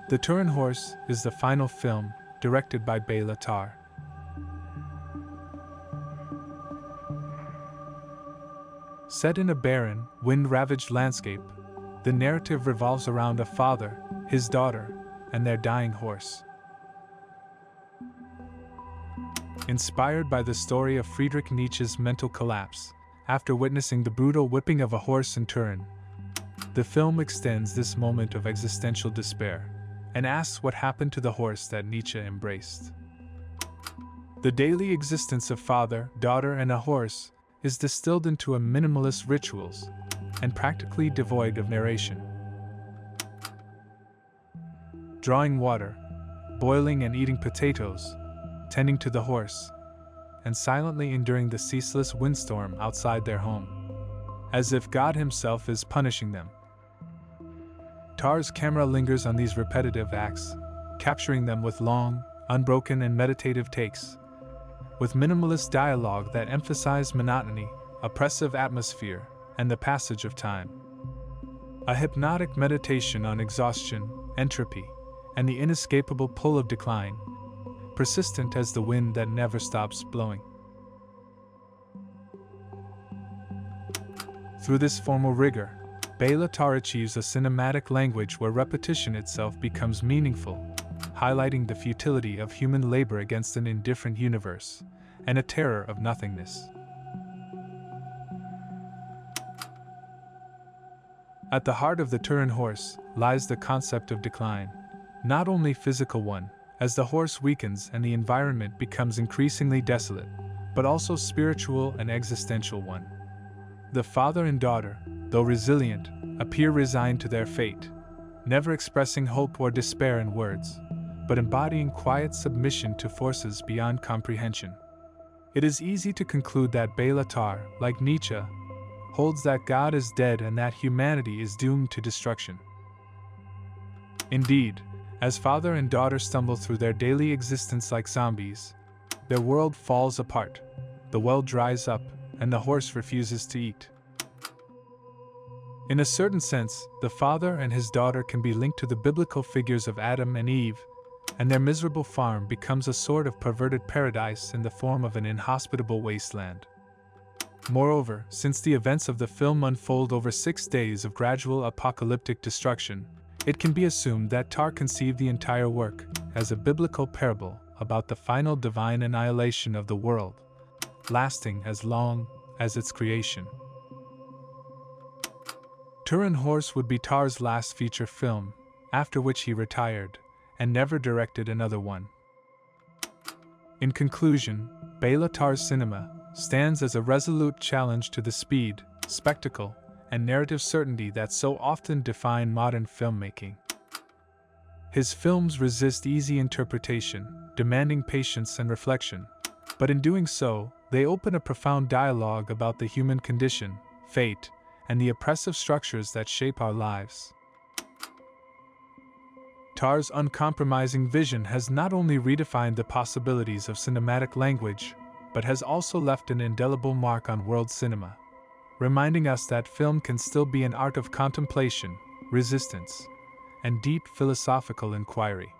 The Turin Horse is the final film, directed by Béla Tarr. Set in a barren, wind-ravaged landscape, the narrative revolves around a father, his daughter, and their dying horse. Inspired by the story of Friedrich Nietzsche's mental collapse, after witnessing the brutal whipping of a horse in Turin, the film extends this moment of existential despair and asks what happened to the horse that Nietzsche embraced. The daily existence of father, daughter, and a horse is distilled into a minimalist rituals and practically devoid of narration. Drawing water, boiling and eating potatoes, tending to the horse, and silently enduring the ceaseless windstorm outside their home, as if God himself is punishing them. Tarr's camera lingers on these repetitive acts, capturing them with long, unbroken and meditative takes, with minimalist dialogue that emphasize monotony, oppressive atmosphere, and the passage of time. A hypnotic meditation on exhaustion, entropy, and the inescapable pull of decline, persistent as the wind that never stops blowing. Through this formal rigor, Béla Tarr achieves a cinematic language where repetition itself becomes meaningful, highlighting the futility of human labor against an indifferent universe, and a terror of nothingness. At the heart of the Turin Horse lies the concept of decline, not only physical one, as the horse weakens and the environment becomes increasingly desolate, but also spiritual and existential one. The father and daughter, though resilient, appear resigned to their fate, never expressing hope or despair in words, but embodying quiet submission to forces beyond comprehension. It is easy to conclude that Béla Tarr, like Nietzsche, holds that God is dead and that humanity is doomed to destruction. Indeed, as father and daughter stumble through their daily existence like zombies, their world falls apart, the well dries up, and the horse refuses to eat. In a certain sense, the father and his daughter can be linked to the biblical figures of Adam and Eve, and their miserable farm becomes a sort of perverted paradise in the form of an inhospitable wasteland. Moreover, since the events of the film unfold over 6 days of gradual apocalyptic destruction, it can be assumed that Tarr conceived the entire work as a biblical parable about the final divine annihilation of the world, lasting as long as its creation. Turin Horse would be Tarr's last feature film, after which he retired and never directed another one. In conclusion, Béla Tarr's cinema stands as a resolute challenge to the speed, spectacle, and narrative certainty that so often define modern filmmaking. His films resist easy interpretation, demanding patience and reflection, but in doing so, they open a profound dialogue about the human condition, fate, and the oppressive structures that shape our lives. Tarr's uncompromising vision has not only redefined the possibilities of cinematic language, but has also left an indelible mark on world cinema, reminding us that film can still be an art of contemplation, resistance, and deep philosophical inquiry.